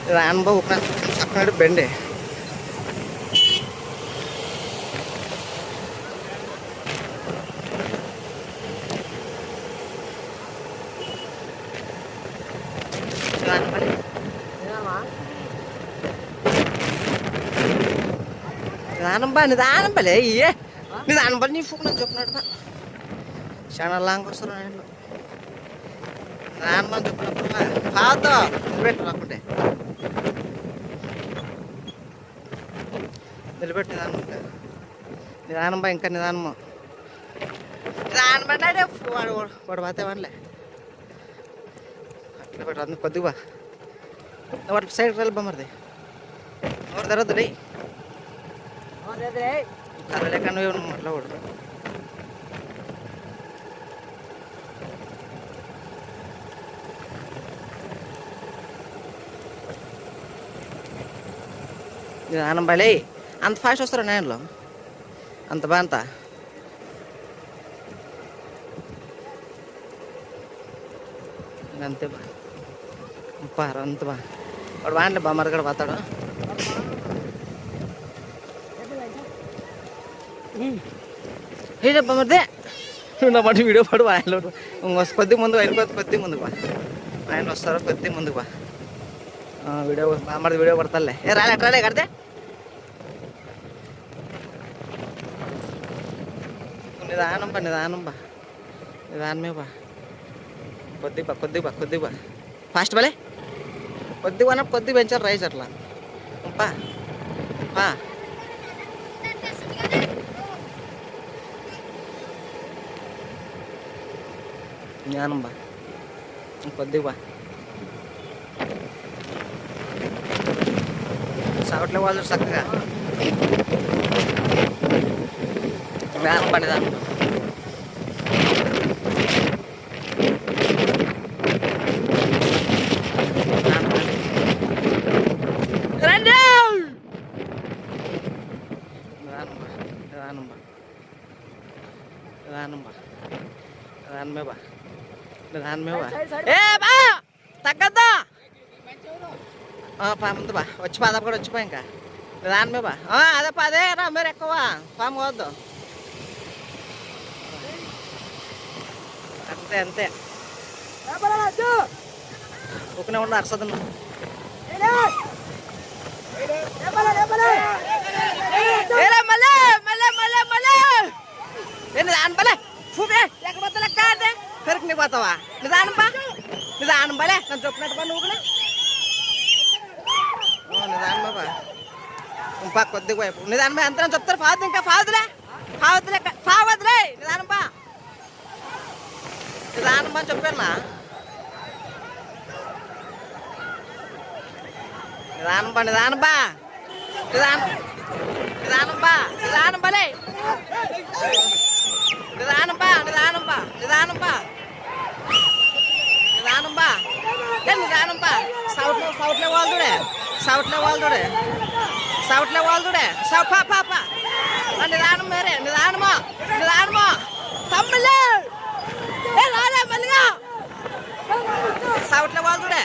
రానుబా పక్కన బెండే నిదానంబా నిదానంబలే ఇయ్యే నిదానంబలి నీ ఫోన్ నాకు చెప్పినట్టుగా చాలా లాంగ్ వస్తారు ఆయనలో నిదానంబా చెప్పినప్పుడు కాదు నిలబెట్టు రాకుంటే నిలబెట్టి నిదానం నిదానంబా ఇంకా నిదానము నిదానం అంటే వాడు వాడు పోతేవాళ్ళే అట్లా పెట్టు అందుకు కొద్దిగా వాటి సైడ్కి వెళ్ళిపో మరిది ఎవరు తెరద్దు కదలేక నువ్వు మాట్లాడు నిదానం బాలే అంత ఫాస్ట్ వస్తారా నేనులో అంత బా అంత అంతే బా అంత బా వాడు బాగాలే బా మరగడ పోతాడు ఏడబ్బా మరిదే నా మాట వీడియో పడు ఆయన కొద్ది ముందు అయిపోతే కొద్ది ముందుకు బా ఆయన వస్తారు కొద్ది ముందుకు బా వీడియో మరి వీడియో పడతాలే ఏ రాలే కడితే నిదానం బా నిదానమే బా కొద్ది బా ఫాస్ట్ బాలే కొద్ది పెంచారు రైస్ అట్లా పా పా జ్ఞానం బా కొద్దిగా బా సగట్లే వాళ్ళు చక్కగా జ్ఞానం పడేదాన్ని తగ్గద్దా ముందు బా వచ్చి పాదాపు కూడా వచ్చిపో ఇంకా నిదానమే బా అదే పదే రా మీరు ఎక్కువ పాము కావద్దు అంతే ఊకనే ఉండు అరసదు నిదానపలే చూపే లేకపోతే లెక్క అంటే పెరుకు నీ పోతావా నిదానం బలే నన్ను చెప్పినట్టు పని నువ్వు నిదానం బా కొద్దిగా వైపు నిదానం ఎంత చెప్తారు ఫాదు ఇంకా ఫావదులే నిదానం బా చెప్పాను నిదానం బలే నిదానం బా సౌట్లే వాళ్ళుడే పాపా నిదానం మేరే నిదానమో తమ్ములే రాలే మళ్ళీగా సౌట్లే వాళ్ళుడే